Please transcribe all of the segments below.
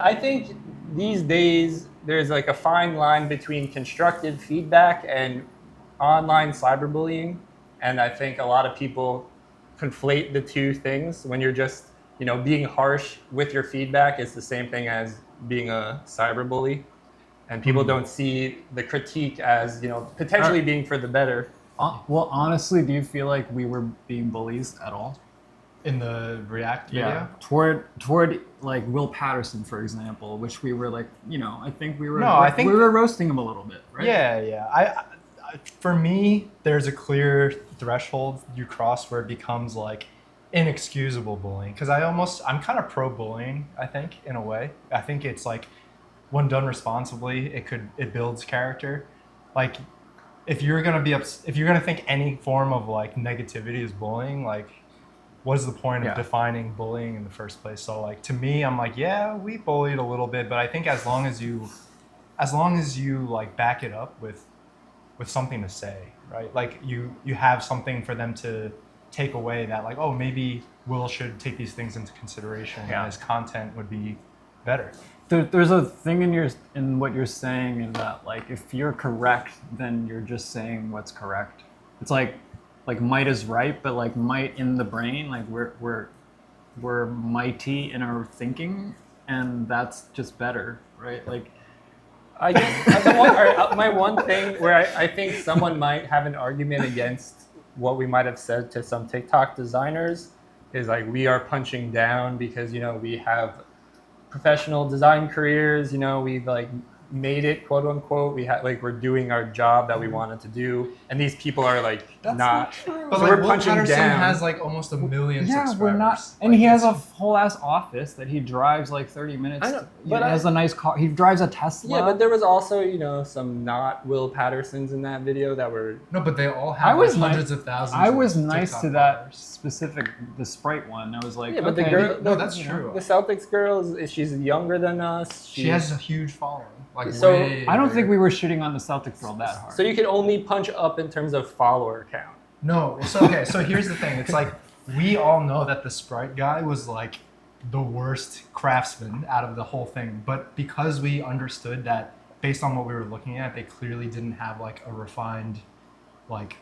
I think these days there's like a fine line between constructive feedback and online cyberbullying. And I think a lot of people conflate the two things. When you're just, being harsh with your feedback is the same thing as being a cyberbully. And people don't see the critique as, potentially being for the better. Well, honestly, do you feel like we were being bullies at all? In the React video? Toward like Will Patterson, for example, which we were like, I think we were we were roasting him a little bit, right? Yeah. I for me, there's a clear threshold you cross where it becomes like inexcusable bullying. Because I'm kind of pro bullying, I think, in a way. I think it's like when done responsibly, it builds character. Like if you're gonna think any form of like negativity is bullying, like what's the point of defining bullying in the first place? So like to me, I'm like, yeah, we bullied a little bit, but I think as long as you like back it up with something to say, right? Like you have something for them to take away that like, oh, maybe Will should take these things into consideration and his content would be better. There's a thing in what you're saying in that like if you're correct, then you're just saying what's correct. It's like might is right, but like might in the brain, like we're mighty in our thinking, and that's just better, right? Like I guess my one thing where I think someone might have an argument against what we might have said to some TikTok designers is like we are punching down because we have professional design careers, we've like made it, quote unquote. We're doing our job that we wanted to do, and these people are like not true. But so like we're Will punching Patterson down. has like almost 1 million subscribers. We're not, and like, he has a whole ass office that he drives like 30 minutes. I know, He but has a nice car. He drives a Tesla. Yeah, but there was also some not Will Pattersons in that video that were. No, but they all have hundreds of thousands. I was of nice TikTok to that followers. specific the Sprite one. I was like, Yeah, but okay. the girl. No, that's true. The Celtics girl she's younger than us. She has a huge following. Like So, I don't think we were shitting on the Celtics girl that hard. So you can only punch up in terms of follower count. No, so okay, so here's the thing. It's like we all know that the Sprite guy was like the worst craftsman out of the whole thing, but because we understood that based on what we were looking at, they clearly didn't have like a refined like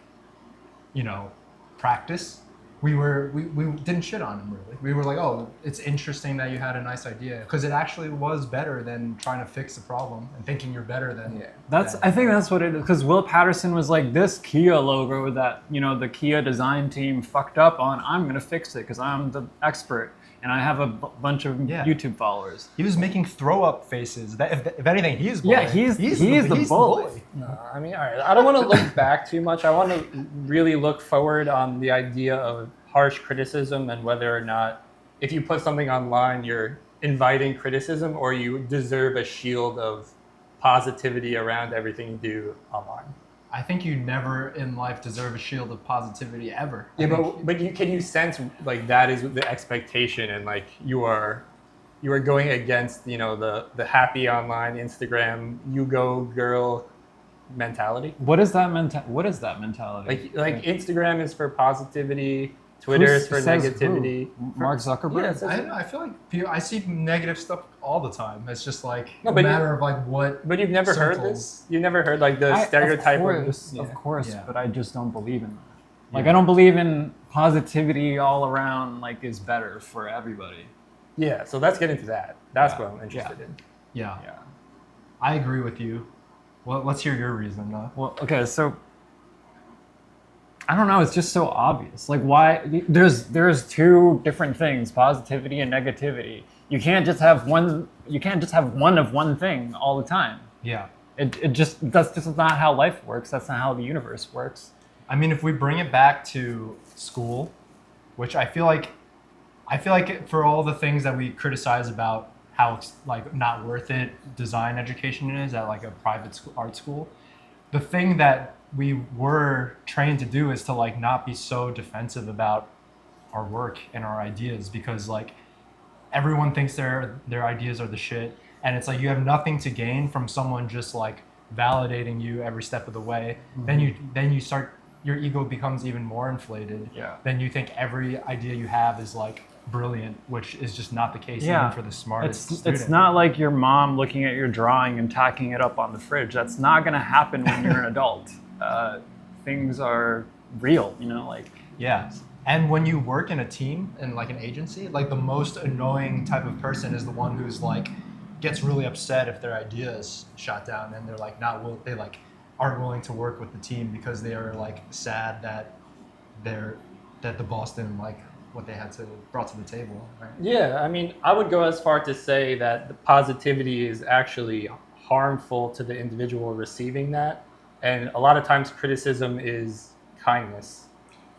practice. We didn't shit on him really. We were like, oh, it's interesting that you had a nice idea because it actually was better than trying to fix the problem and thinking you're better than. Yeah. I think that's what it is because Will Patterson was like this Kia logo that the Kia design team fucked up on. I'm gonna fix it because I'm the expert and I have a bunch of YouTube followers. He was making throw up faces. That if anything, he's bully. Yeah, he's the bully. No, I mean, all right. I don't want to look back too much. I want to really look forward on the idea of harsh criticism and whether or not, if you put something online, you're inviting criticism or you deserve a shield of positivity around everything you do online. I think you never in life deserve a shield of positivity ever. Yeah, but can you sense like that is the expectation and like you are going against the happy online Instagram you go girl mentality? What is that mentality? Like Instagram is for positivity, Twitter is for negativity. Mark Zuckerberg? Yeah, I feel like I see negative stuff all the time. It's just like a matter of like what. But you've never heard this? You've never heard like the stereotype of this? Of course, but I just don't believe in that. Like I don't believe in positivity all around like is better for everybody. Yeah, so let's get into that. That's what I'm interested in. Yeah. I agree with you. Well, let's hear your reason, though. Well, okay, so I don't know. It's just so obvious. Like, why? There's two different things: positivity and negativity. You can't just have one. You can't just have one of one thing all the time. Yeah. That's just not how life works. That's not how the universe works. I mean, if we bring it back to school, which I feel like for all the things that we criticize about how it's like not worth it design education is at like a private art school, the thing that we were trained to do is to like not be so defensive about our work and our ideas because like everyone thinks their ideas are the shit and it's like you have nothing to gain from someone just like validating you every step of the way. Mm-hmm. Then you start your ego becomes even more inflated. Yeah. Then you think every idea you have is like brilliant, which is just not the case Yeah. even for the smartest It's student. not like your mom looking at your drawing and tacking it up on the fridge. That's not going to happen when you're an adult. Things are real, like. Yeah. And when you work in a team in like an agency, like the most annoying type of person is the one who's like gets really upset if their idea is shot down and they're like they like aren't willing to work with the team because they are like sad that the boss didn't like what they had to brought to the table, right? Yeah, I mean, I would go as far to say that the positivity is actually harmful to the individual receiving that. And a lot of times criticism is kindness.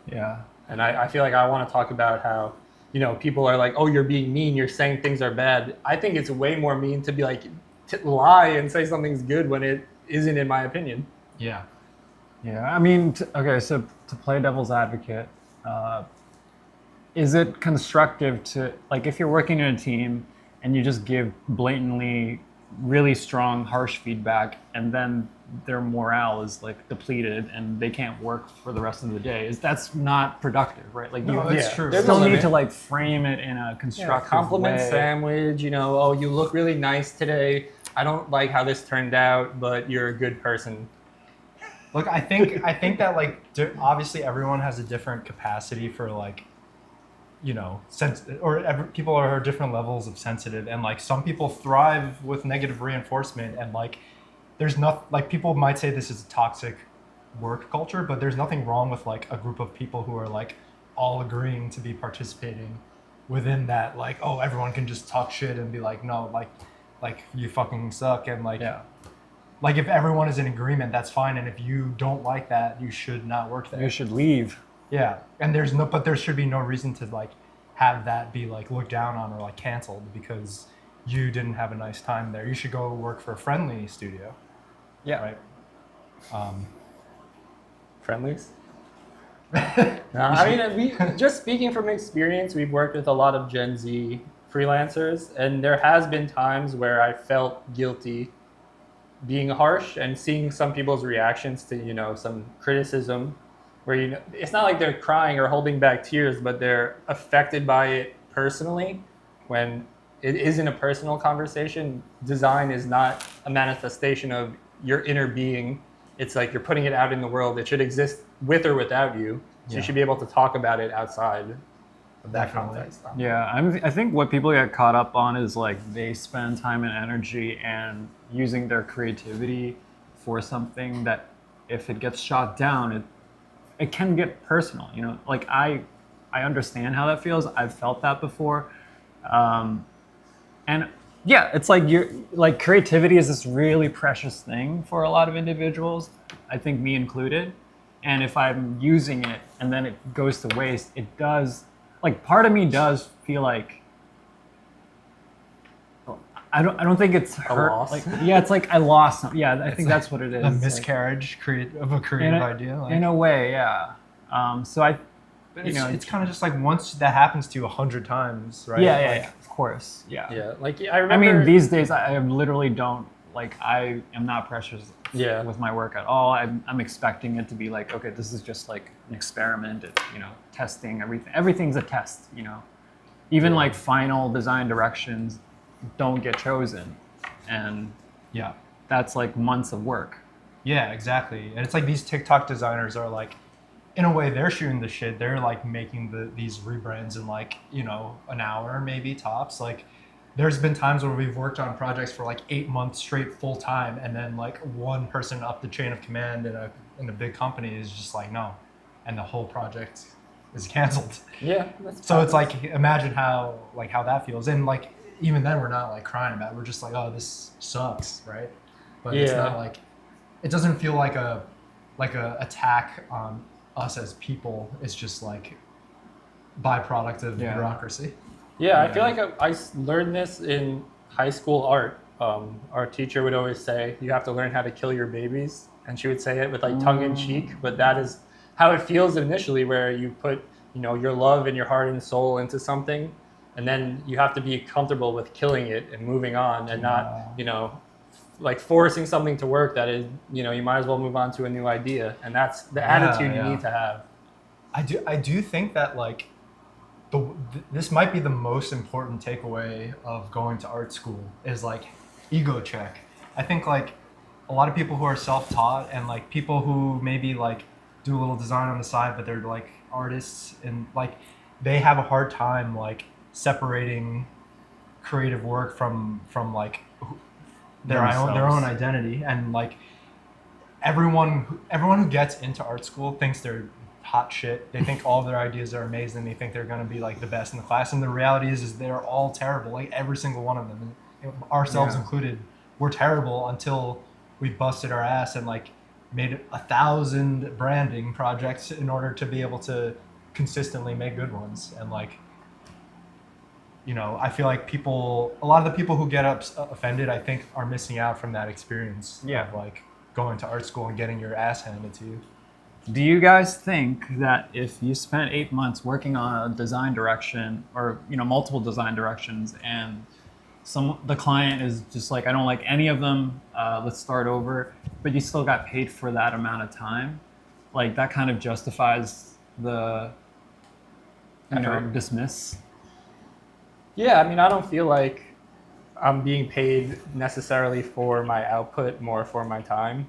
Yeah. And I feel like I want to talk about how, people are like, oh, you're being mean, you're saying things are bad. I think it's way more mean to be like, to lie and say something's good when it isn't, in my opinion. Yeah. Yeah, I mean, okay, so to play devil's advocate, is it constructive to, like, if you're working in a team and you just give blatantly really strong, harsh feedback and then their morale is like depleted and they can't work for the rest of the day, that's not productive, right? Like, No, that's true. you There's still a need limit. to like frame it in a constructive Compliment way. sandwich, oh, you look really nice today. I don't like how this turned out, but you're a good person. Look, I think that like obviously everyone has a different capacity for like, people are different levels of sensitive, and like some people thrive with negative reinforcement, and like there's not like people might say this is a toxic work culture, but there's nothing wrong with like a group of people who are like all agreeing to be participating within that, like, oh, everyone can just talk shit and be like, no, like you fucking suck, and like Yeah. like if everyone is in agreement, that's fine, and if you don't like that, you should not work there. You should leave. Yeah, and but there should be no reason to like have that be like looked down on or like canceled because you didn't have a nice time there. You should go work for a friendly studio. Yeah. Right. Friendlies? No, I mean, just speaking from experience, we've worked with a lot of Gen Z freelancers, and there has been times where I felt guilty being harsh and seeing some people's reactions to, some criticism where, it's not like they're crying or holding back tears, but they're affected by it personally. When it isn't a personal conversation, design is not a manifestation of your inner being. It's like you're putting it out in the world. It should exist with or without you. So you should be able to talk about it outside of that Definitely. context. Yeah, I think what people get caught up on is like they spend time and energy and using their creativity for something that if it gets shot down, it can get personal. Like I understand how that feels. I've felt that before, and yeah, it's like creativity is this really precious thing for a lot of individuals. I think me included. And if I'm using it and then it goes to waste, it does. Like part of me does feel like I don't think it's hurt. loss? Like it's like I lost something. Yeah, I think like that's what it is. A It's like- miscarriage of a creative idea. Like, in a way, yeah. So I, but it's kind of just like once that happens to you 100 times, right? yeah, of course, yeah. Yeah, like I I remember. mean, these days I literally don't I am not precious Yeah. with my work at all. I'm expecting it to be like, okay, this is just like an experiment. It's, testing everything. Everything's a test. Even like final design directions don't get chosen, and Yeah. that's like months of work. Yeah, exactly. And it's like these TikTok designers are like, in a way, they're shooting the shit. They're like making these rebrands in like, an hour maybe tops. Like, there's been times where we've worked on projects for like 8 months straight full time, and then like one person up the chain of command in a big company is just like, no, and the whole project is canceled. Yeah. So it's like, imagine how that feels. And like, even then we're not like crying about it. We're just like, oh, this sucks, right? But it's Yeah. not like, it doesn't feel like a attack on us as people. It's just like byproduct of bureaucracy. Yeah, I feel like I learned this in high school art. Our teacher would always say, you have to learn how to kill your babies. And she would say it with like tongue in cheek, but that is how it feels initially, where you put, your love and your heart and soul into something. And then you have to be comfortable with killing it and moving on and not, like forcing something to work that is, you might as well move on to a new idea. And that's the attitude you need to have. I do think that like this might be the most important takeaway of going to art school is like ego check. I think like a lot of people who are self-taught and like people who maybe like do a little design on the side, but they're like artists and like they have a hard time like separating creative work from like their own identity. And like everyone who gets into art school thinks they're hot shit. They think all of their ideas are amazing. They think they're going to be like the best in the class, and the reality is they're all terrible, like every single one of them, and ourselves included. We're terrible until we busted our ass and like made 1,000 branding projects in order to be able to consistently make good ones. And like, you know, I feel like a lot of the people who get offended, I think, are missing out from that experience of like going to art school and getting your ass handed to you. Do you guys think that if you spent 8 months working on a design direction or, you know, multiple design directions, and the client is just like, I don't like any of them, let's start over, but you still got paid for that amount of time, like that kind of justifies the, you know, dismiss? Yeah, I mean, I don't feel like I'm being paid necessarily for my output, more for my time,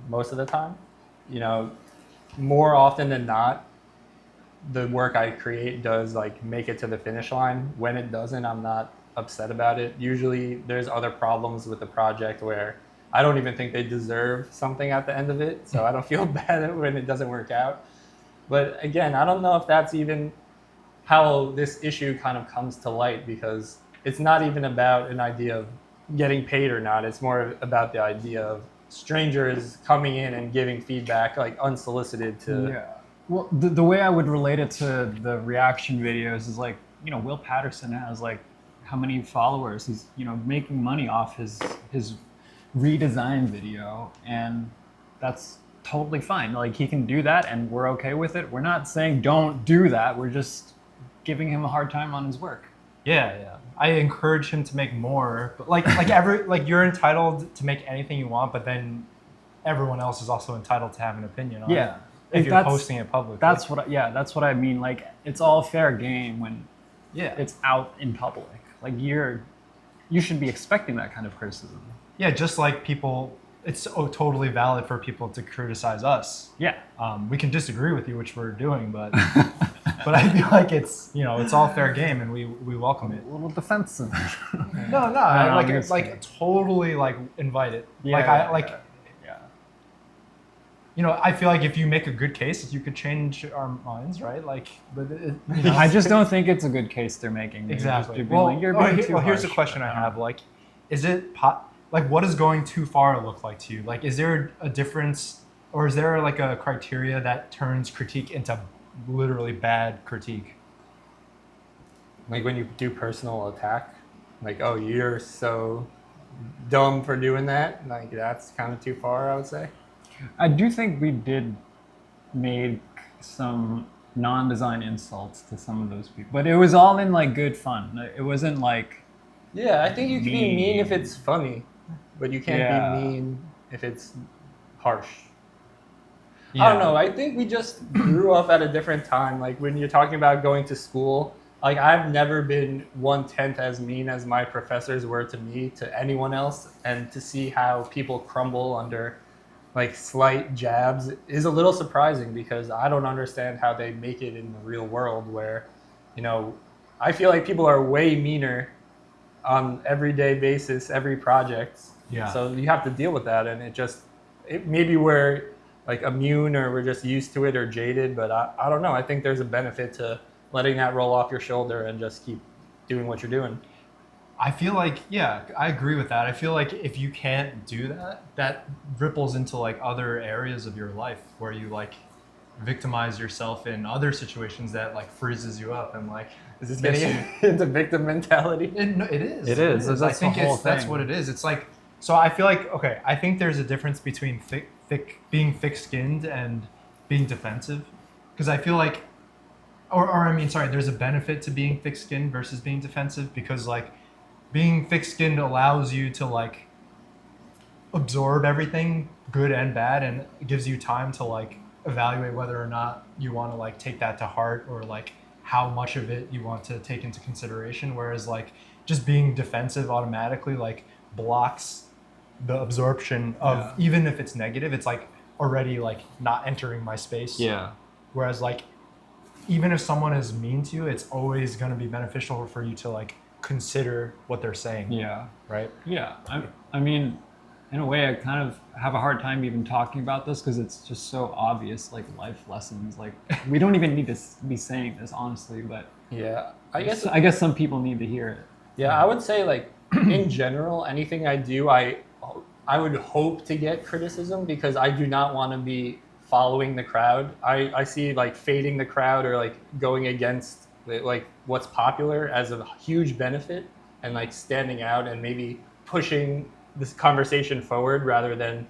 most of the time. You know, more often than not, the work I create does like make it to the finish line. When it doesn't, I'm not upset about it. Usually there's other problems with the project where I don't even think they deserve something at the end of it, so I don't feel bad when it doesn't work out. But again, I don't know if that's even how this issue kind of comes to light, because it's not even about an idea of getting paid or not. It's more about the idea of strangers coming in and giving feedback like unsolicited to. Yeah. Well, the way I would relate it to the reaction videos is like, you know, Will Patterson has like how many followers? He's, you know, making money off his redesign video, and that's totally fine. Like he can do that and we're okay with it. We're not saying don't do that. We're just giving him a hard time on his work. Yeah. I encourage him to make more, but like you're entitled to make anything you want, but then everyone else is also entitled to have an opinion on it. If you're posting it publicly. That's what I mean. Like it's all fair game when it's out in public. Like you should be expecting that kind of criticism. Yeah, just like people, it's totally valid for people to criticize us. Yeah. We can disagree with you, which we're doing, but but I feel like it's, you know, it's all fair game, and we welcome it. A little defensive. No, I totally like invite it. You know, I feel like if you make a good case, you could change our minds, right? Like, but you know. I just don't think it's a good case they're making. Exactly. Here's a question I have. Like, is it like, what does going too far look like to you? Like, is there a difference, or is there like a criteria that turns critique into literally bad critique? Like when you do personal attack, like, oh, you're so dumb for doing that. Like that's kind of too far, I would say. I do think we did make some non-design insults to some of those people, but it was all in like good fun. It wasn't like. Yeah, I think you can be mean if it's funny, but you can't be mean if it's harsh. Yeah. I don't know. I think we just grew up at a different time. Like when you're talking about going to school, like I've never been 1/10 as mean as my professors were to me, to anyone else, and to see how people crumble under like slight jabs is a little surprising, because I don't understand how they make it in the real world where, you know, I feel like people are way meaner on everyday basis, every project. Yeah. So you have to deal with that, and maybe we're like immune, or we're just used to it or jaded, but I don't know. I think there's a benefit to letting that roll off your shoulder and just keep doing what you're doing. I feel like, yeah, I agree with that. I feel like if you can't do that, that ripples into like other areas of your life where you like victimize yourself in other situations that like freezes you up and like. Is this getting into victim mentality? It is. It is. I think that's what it is. It's like, so I feel like, okay, I think there's a difference between being thick-skinned and being defensive, because I feel like, there's a benefit to being thick-skinned versus being defensive, because like being thick-skinned allows you to like absorb everything, good and bad, and it gives you time to like evaluate whether or not you want to like take that to heart, or like how much of it you want to take into consideration. Whereas like just being defensive automatically like blocks the absorption of even if it's negative, it's like already like not entering my space. Yeah. Whereas like even if someone is mean to you, it's always going to be beneficial for you to like consider what they're saying. Yeah. Right. Yeah. I mean, in a way, I kind of have a hard time even talking about this because it's just so obvious, like life lessons. Like we don't even need to be saying this, honestly, but Yeah, I guess some people need to hear it. Yeah, I would say like in general, anything I do, I would hope to get criticism because I do not want to be following the crowd. I see like fading the crowd or like going against like what's popular as a huge benefit and like standing out and maybe pushing this conversation forward rather than,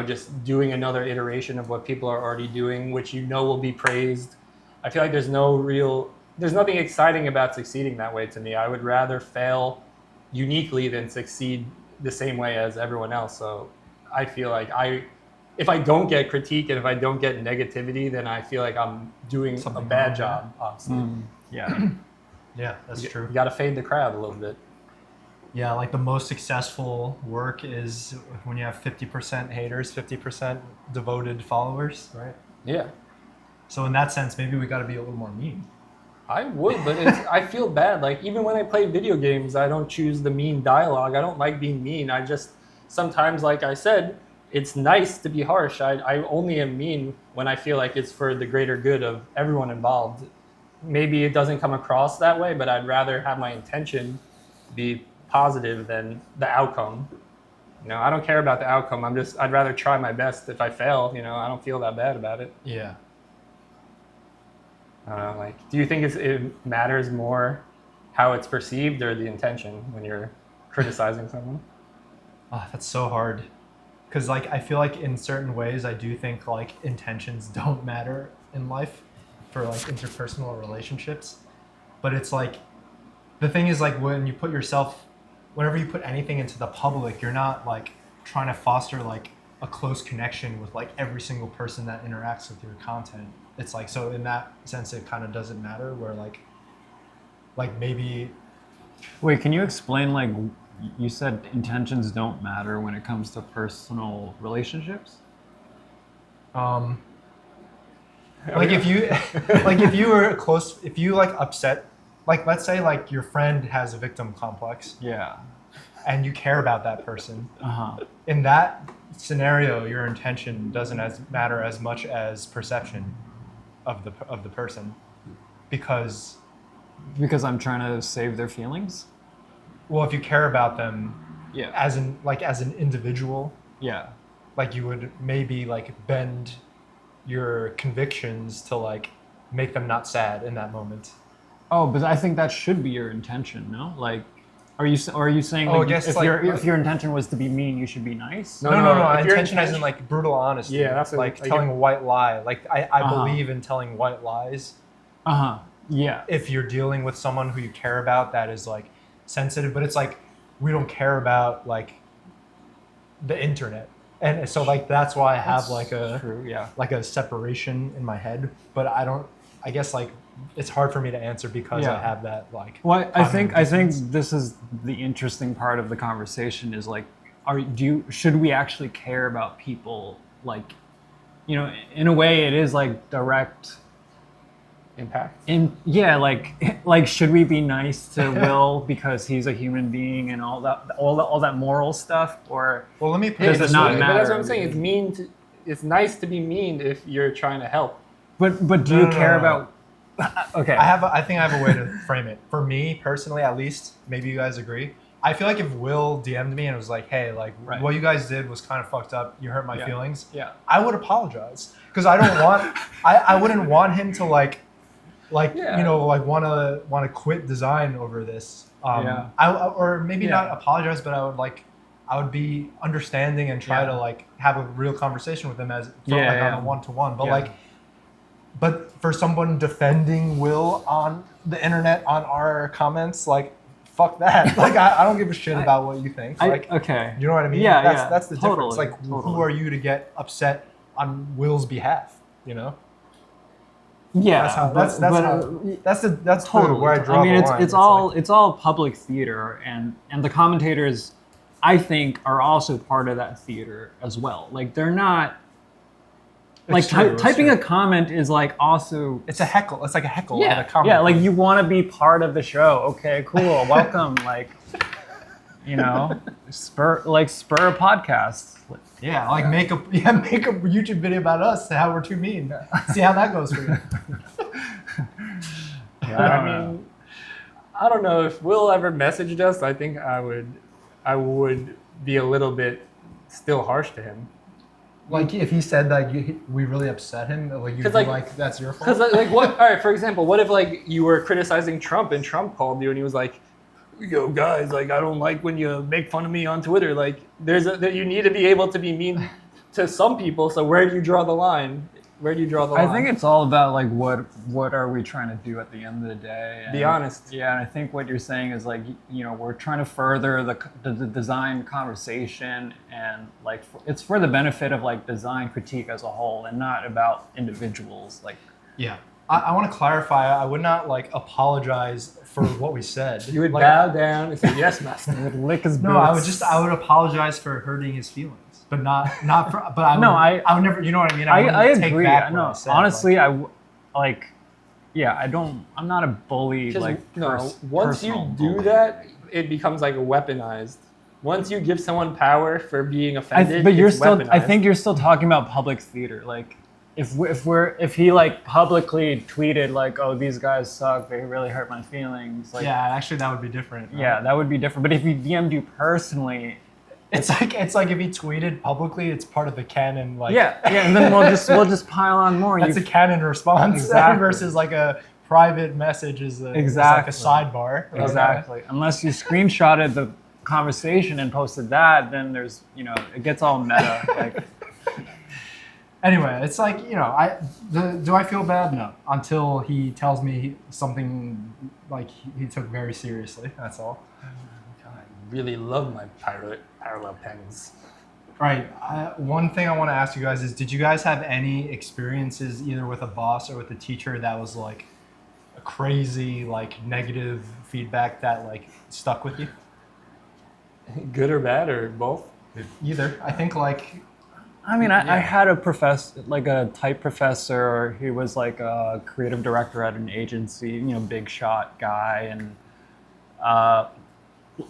just doing another iteration of what people are already doing, which will be praised. I feel like there's nothing exciting about succeeding that way to me. I would rather fail uniquely than succeed the same way as everyone else. So I feel like if I don't get critique and if I don't get negativity, then I feel like I'm doing Something a bad wrong, job, honestly. Yeah. Yeah, that's true. You got to fade the crowd a little bit. Yeah, like the most successful work is when you have 50% haters, 50% devoted followers, right? Yeah. So in that sense, maybe we got to be a little more mean. I would, but I feel bad. Like even when I play video games, I don't choose the mean dialogue. I don't like being mean. I just sometimes, like I said, it's nice to be harsh. I only am mean when I feel like it's for the greater good of everyone involved. Maybe it doesn't come across that way, but I'd rather have my intention be positive than the outcome. I don't care about the outcome. I'd rather try my best. If I fail, I don't feel that bad about it. Yeah. I don't know, like, do you think it matters more how it's perceived or the intention when you're criticizing someone? Oh, that's so hard. Because like I feel like in certain ways I do think like intentions don't matter in life for like interpersonal relationships. But it's like the thing is like whenever you put anything into the public, you're not like trying to foster like a close connection with like every single person that interacts with your content. It's like, so in that sense it kind of doesn't matter where like maybe. Wait, can you explain, like, you said intentions don't matter when it comes to personal relationships? Like if you were close, if you like upset, like let's say like your friend has a victim complex. Yeah. And you care about that person. Uh-huh. In that scenario, your intention doesn't matter as much as perception of the person, because I'm trying to save their feelings? well, if you care about them Yeah. as an individual, Yeah. like you would maybe like bend your convictions to like make them not sad in that moment. Oh, but I think that should be your intention, no? Like, are you saying Oh, I like, guess, if like, your intention was to be mean, you should be nice? No, Intention if your as in intention- like brutal honesty. Yeah, that's like like telling a white lie. Like I Uh-huh. believe in telling white lies. Uh-huh. Yeah. If you're dealing with someone who you care about that is like sensitive, but it's like we don't care about like the internet, and so like that's why I have True, yeah. like a separation in my head, but I guess like it's hard for me to answer because I Yeah. have that like. Well, I think distance. this is the interesting part of the conversation is like, should we actually care about people? Like, in a way, it is like direct Impact. like should we be nice to Will because he's a human being and all that moral stuff, or Well, let me put Does it it this not way. But that's what matter? I'm saying. It's nice to be mean if you're trying to help. but do you No, care no. about? Okay. I think I have a way to frame it. For me personally, at least, maybe you guys agree. I feel like if Will DM'd me and was like, "Hey, like Right. what you guys did was kind of fucked up. You hurt my Yeah. feelings." Yeah. I would apologize because I don't want. I wouldn't want him to like Yeah. want to quit design over this. Yeah. Or maybe Yeah. not apologize, but I would be understanding and try Yeah. to like have a real conversation with him on Yeah. a one-to-one. But Yeah. but for someone defending Will on the internet on our comments, like fuck that. Like I don't give a shit about what you think. Like okay. you know what I mean? Yeah, That's yeah. that's the difference. Totally, Like totally. who are you to get upset on Will's behalf? You know? Yeah, that's totally. where I draw I mean, the line. it's all public theater, and the commentators, I think, are also part of that theater as well. Like they're not like typing a comment is like also it's a heckle. It's like a heckle. yeah, at a comment. yeah. Like you want to be part of the show. Okay, cool. Welcome. Like, spur a podcast. Yeah, like make a YouTube video about us, how we're too mean. See how that goes for you. I don't know if Will ever messaged us. I think I would be a little bit still harsh to him. Like if he said that we really upset him, like you'd be like, that's your fault. Because like what? All right, for example, what if like you were criticizing Trump and Trump called you and he was like, "Yo guys, like I don't like when you make fun of me on Twitter." Like you need to be able to be mean to some people. So where do you draw the line? Where do you draw the line? I think it's all about like what are we trying to do at the end of the day? And, be honest. Yeah, and I think what you're saying is like we're trying to further the design conversation, and like it's for the benefit of like design critique as a whole, and not about individuals. Like yeah, I want to clarify. I would not like apologize for what we said. You would like, bow down and say yes, master. you would lick his boots. No, I would apologize for hurting his feelings. But not for. But I would never. You know what I mean? I take agree. back what No, I said, honestly, I'm not a bully. Like once you do bully. that, it becomes like weaponized. Once you give someone power for being offended, but you're it's still. weaponized. I think you're still talking about public theater. Like if he like publicly tweeted like, oh, these guys suck, they really hurt my feelings. Like yeah, actually, that would be different. Right? Yeah, that would be different. But if he DM'd you personally. It's like if he tweeted publicly, it's part of the canon. Like yeah, and then we'll just pile on more. That's a canon response versus like a private message is like a sidebar. Exactly. Unless you screenshotted the conversation and posted that, then there's it gets all meta. Like anyway, it's like do I feel bad? No, until he tells me something like he took very seriously. That's all. Really love my parallel pens. All right. One thing I want to ask you guys is, did you guys have any experiences either with a boss or with a teacher that was like a crazy, like negative feedback that like stuck with you? Good or bad or both? Either. I think like. I mean, I had a professor, like a type professor. He was like a creative director at an agency, big shot guy, and.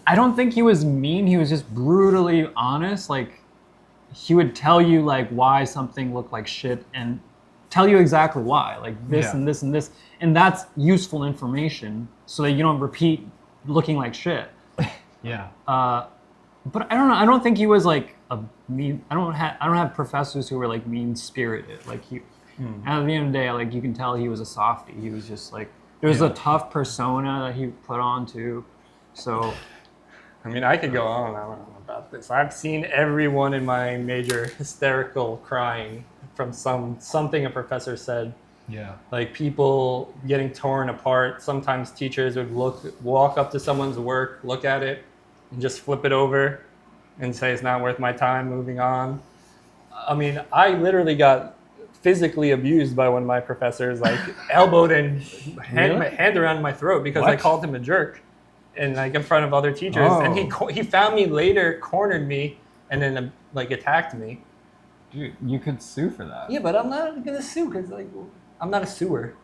I don't think he was mean. He was just brutally honest. Like, he would tell you like why something looked like shit and tell you exactly why, like this and this and this, and that's useful information so that you don't repeat looking like shit. Yeah. But I don't know. I don't think he was like a mean. I don't have professors who were like mean spirited. Like he, at the end of the day, like you can tell he was a softie. He was just like there was a tough persona that he put on too. So. I mean, I could go on and on about this. I've seen everyone in my major hysterical crying from something a professor said. Yeah. Like people getting torn apart. Sometimes teachers would walk up to someone's work, look at it, and just flip it over and say it's not worth my time, moving on. I mean, I literally got physically abused by one of my professors, like elbowed and hand around my throat because I called him a jerk. And like in front of other teachers, and he found me later, cornered me, and then like attacked me. Dude, you could sue for that. Yeah, but I'm not gonna sue because like I'm not a sewer.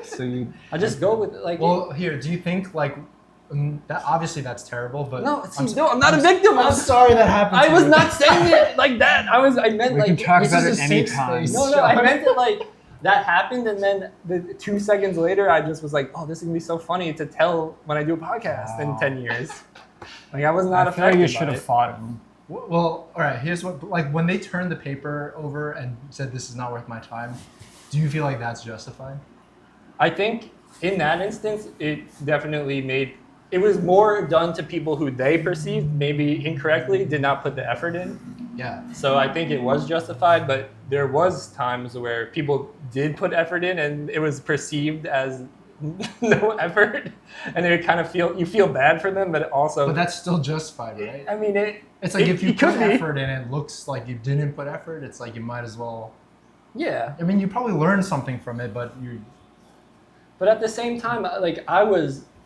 So I just go with like. Well, here, do you think like that? Obviously, that's terrible. But I'm not a victim. I'm sorry that happened. I was not saying it like that. I meant we like can talk this about is it a safe anytime. space. no, I meant it like. That happened, and then 2 seconds later, I just was like, "Oh, this is gonna be so funny to tell when I do a podcast in 10 years." Like I was not affected. I feel like you should have fought him. Well, all right. Here's what like when they turned the paper over and said this is not worth my time. Do you feel like that's justified? I think in that instance, it definitely it was more done to people who they perceived maybe incorrectly did not put the effort in. Yeah. So I think it was justified, but there was times where people did put effort in and it was perceived as no effort, and they kind of feel bad for them, but also. But that's still justified, right? I mean, it's like if you put effort in, it looks like you didn't put effort. It's like you might as well. Yeah. I mean, you probably learn something from it, but you. But at the same time, like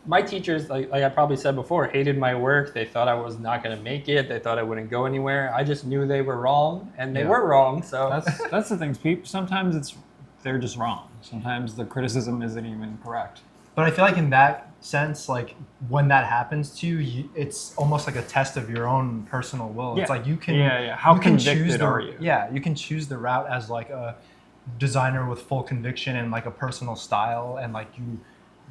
my teachers, like I probably said before, hated my work. They thought I was not going to make it. They thought I wouldn't go anywhere. I just knew they were wrong, and they Yeah. were wrong. So That's the thing. People sometimes they're just wrong. Sometimes the criticism isn't even correct. But I feel like in that sense, like when that happens to you, it's almost like a test of your own personal will. Yeah. It's like you can. Yeah. How you can convicted choose the, are you? Yeah, you can choose the route as like a designer with full conviction and like a personal style, and like you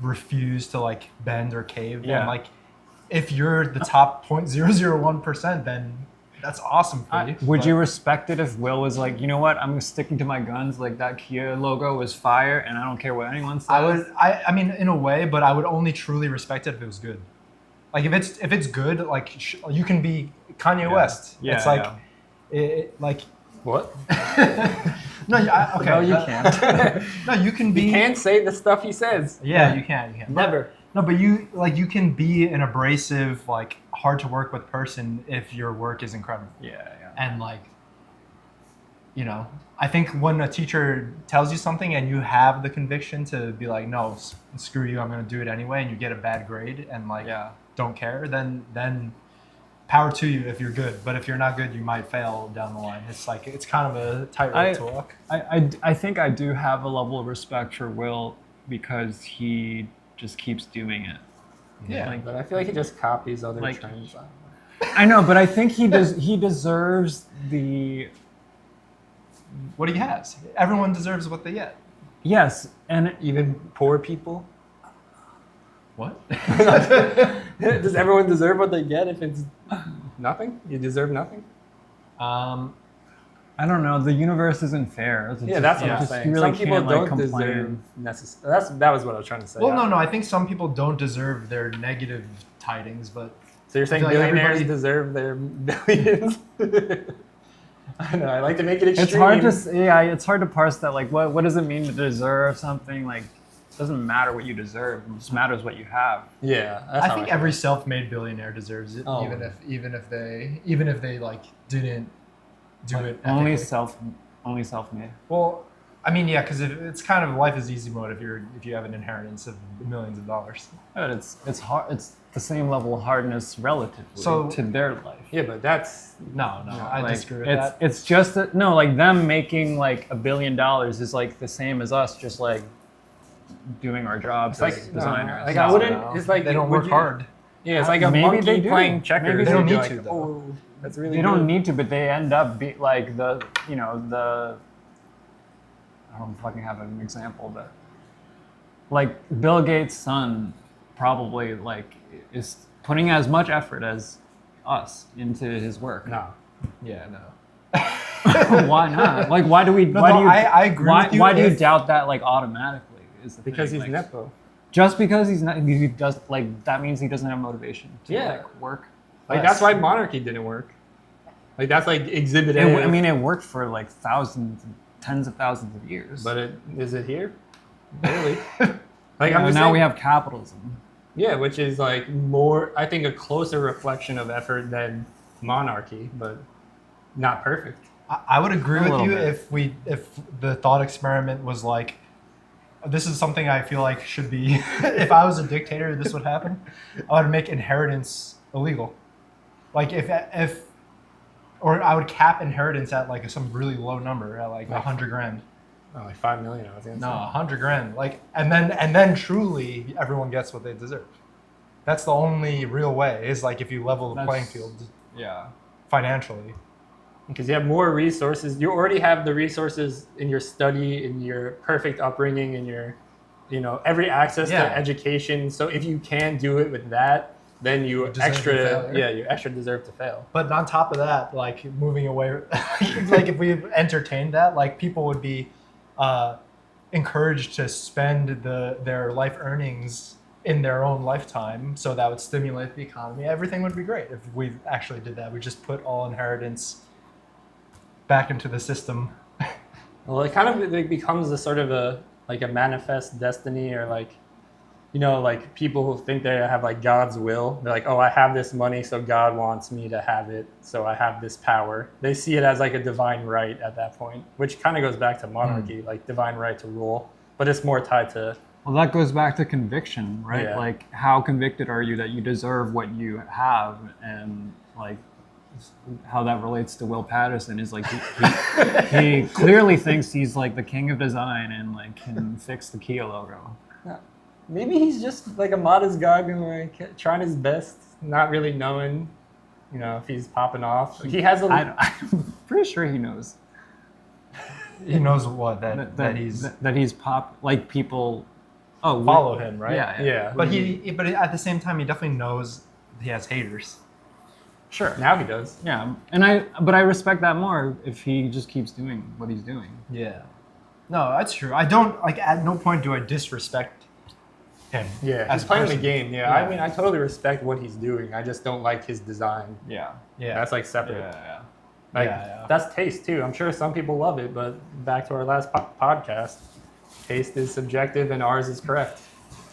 refuse to like bend or cave. Yeah. And like if you're the top 0.001%, then that's awesome for you. Would But you respect it if Will was like, you know what, I'm sticking to my guns, like that Kia logo was fire and I don't care what anyone says? I mean, in a way, but I would only truly respect it if it was good. Like if it's good, like you can be Kanye West. Yeah, It's like yeah. like what? no, okay. No, you can't. No, you can be. You can't say the stuff he says. Yeah, you can. You can. Never. No, but you can be an abrasive, like hard to work with person if your work is incredible. Yeah. And like, I think when a teacher tells you something and you have the conviction to be like, no, screw you, I'm going to do it anyway, and you get a bad grade and like don't care, then power to you if you're good. But if you're not good, you might fail down the line. It's like it's kind of a tightrope to walk. I think I do have a level of respect for Will because he just keeps doing it. Yeah, But I feel like he just copies other Like- trends. I know, but I think he deserves the what he has. Everyone deserves what they get. yes, and Even poor people. What? Does everyone deserve what they get if it's nothing? You deserve nothing? I don't know. The universe isn't fair. It's Yeah, just- that's what you I'm just saying. really Some people can't, like, don't complain. deserve necessarily. That was what I was trying to say. Well, no. I think some people don't deserve their negative tidings, but So you're saying I feel like billionaires everybody- deserve their billions? I know. I like to make it extreme. It's hard to it's hard to parse that. Like, what does it mean to deserve something? Like, it doesn't matter what you deserve. It just matters what you have. Yeah, that's I how think feel. every self-made billionaire deserves it, Oh. even if they like didn't do it. Only ethically. self-made. Well, I mean, yeah, because it's kind of life is easy mode if you have an inheritance of millions of dollars. But it's hard. It's the same level of hardness relatively to their life. Yeah, but that's No, I Like, disagree with it's that. it's just no, like them making like $1 billion is like the same as us just like doing our jobs like as designers. like I wouldn't. No, It's like they don't would work you- hard. Yeah, it's like a Maybe monkey they do. playing checkers. Maybe they don't You're need like, to, though. Oh, that's really. They don't good. need to, but they end up like the I don't fucking have an example, but like Bill Gates' son probably like is putting as much effort as us into his work. No. Yeah, no. Why not? Like, why do we? No, why no, do you? I agree Why, with you why do you if- doubt that like automatically? Is the Because thing. he's like, nepo. Just because he's not, he does like that means he doesn't have motivation to Yeah. like work. Like less. that's why monarchy didn't work. Like that's like exhibit It, A. I mean, it worked for like thousands, tens of thousands of years. But is it here? Barely. Like You know, I'm just now saying, we have capitalism. Yeah, which is like more. I think a closer reflection of effort than monarchy, but not perfect. I would agree A with little you bit. if the thought experiment was like, this is something I feel like should be. If I was a dictator, this would happen. I would make inheritance illegal. Like or I would cap inheritance at like some really low number at like 100 grand. Oh, like 5 million. I was gonna No, say. 100 grand. Like and then truly everyone gets what they deserve. That's the only real way. Is like if you level the playing field Yeah. financially. Because you have more resources. You already have the resources in your study, in your perfect upbringing, in your, every access Yeah. to education. So if you can do it with that, then you deserve to extra, fail, yeah. you extra deserve to fail. But on top of that, like moving away, like if we entertained that, like people would be encouraged to spend their life earnings in their own lifetime. So that would stimulate the economy. Everything would be great if we actually did that. We just put all inheritance back into the system. Well, it kind of becomes a sort of a manifest destiny, or like like people who think they have like God's will. They're like, oh, I have this money, so God wants me to have it, so I have this power. They see it as like a divine right at that point, which kind of goes back to monarchy, like divine right to rule, but it's more tied to. Well, that goes back to conviction, right? Yeah. Like, how convicted are you that you deserve what you have, and like how that relates to Will Patterson is like he clearly thinks he's like the king of design and like can fix the Kia logo. Maybe he's just like a modest guy being like trying his best, not really knowing, if he's popping off. He has I'm pretty sure he knows He knows what that he's like people. Oh, follow him, right? Yeah. But but at the same time, he definitely knows he has haters. Sure. Now he does. Yeah, but I respect that more if he just keeps doing what he's doing. Yeah. No, that's true. I don't like. At no point do I disrespect him. Yeah, as he's playing person. the game. Yeah, I mean, I totally respect what he's doing. I just don't like his design. Yeah. Yeah. That's like separate. Yeah. Like Yeah. that's taste too. I'm sure some people love it, but back to our last podcast, taste is subjective and ours is correct.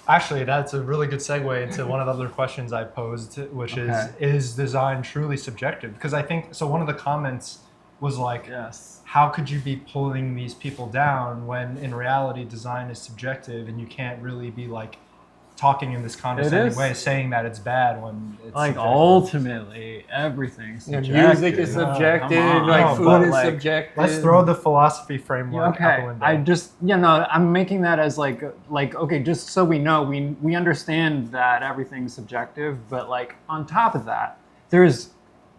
Actually, that's a really good segue into one of the other questions I posed, which is design truly subjective? Because I think so. One of the comments was like, Yes. how could you be pulling these people down when in reality design is subjective and you can't really be like talking in this condescending way, saying that it's bad when it's like subjective. Ultimately everything's subjective. Music is subjective, food is subjective. Let's throw the philosophy framework out the Okay, window. I just I'm making that as like okay, just so we know, we understand that everything's subjective, but like on top of that, there's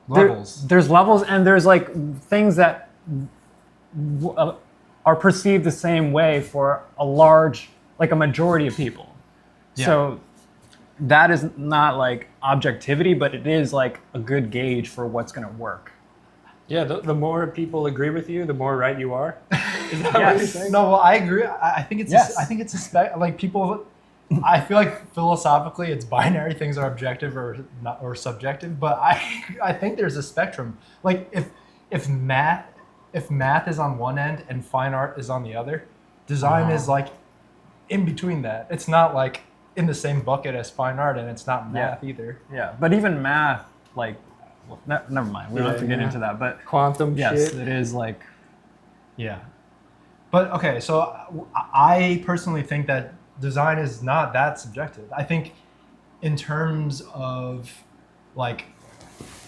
levels. there's levels, and there's like things that are perceived the same way for a majority of people. Yeah. So that is not like objectivity, but it is like a good gauge for what's going to work. Yeah, the more people agree with you, the more right you are. Is that what you're saying? No, well, I agree. I think it's Yes. I think it's like people. I feel like philosophically it's binary. Things are objective or not or subjective. But I think there's a spectrum. Like if math is on one end and fine art is on the other, design is like in between that. It's not like in the same bucket as fine art, and it's not math either. Yeah, but even math, like, never mind. We don't have to get into that. But Quantum yes, shit. it is like. Yeah. But okay, so I personally think that design is not that subjective. I think in terms of like